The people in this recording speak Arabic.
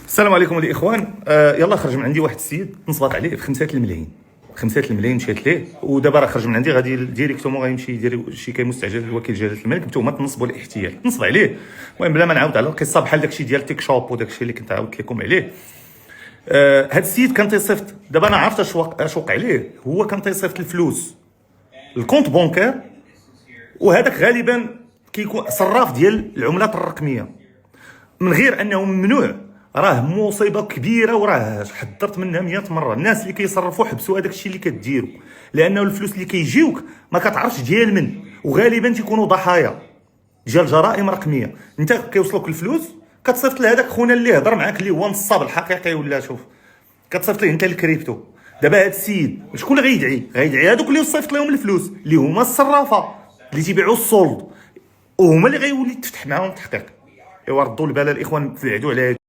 السلام عليكم الاخوان. يلا خرج من عندي واحد السيد نصبت عليه ب 5 الملايين. 5 الملايين مشات ليه، ودابا راه خرج من عندي غادي ديريكتومون غيمشي يدير شيكايه مستعجل لوكيل جلاله الملك بتهمه النصب والاحتيال. نصب عليه. المهم بلا ما نعاود على القصه بحال داكشي ديال تيك شوب وداكشي اللي كنت عاودت لكم عليه. هاد السيد كان تيصيفط، دابا انا عرفت اش وقع عليه. هو كان تيصيفط الفلوس الكونت بونكير، وهذاك غالبا كيكون صراف ديال العملات الرقميه، من غير انه ممنوع. راه مصيبه كبيره وراه حذرت منها 100 مره. الناس اللي كيصرفوا حبسوا هذاك الشيء اللي كديروا، لانه الفلوس اللي كيجيوك ما كتعرفش ديال من، وغالبا تيكونوا ضحايا ديال جرائم رقميه. انت كيوصلوك الفلوس كتصيفط لهذاك خونا اللي هضر معاك اللي هو نصاب الحقيقي، ولا شوف كتصيفط ليه انت الكريبتو. دابا هذا السيد شكون اللي غيدعي هذوك اللي صيفط لهم الفلوس اللي هما الصرافه اللي تيبيعوا السولد، وهما اللي غيولي تفتح معاهم التحقيق. ايوا ردوا البال الاخوان، بعدوا على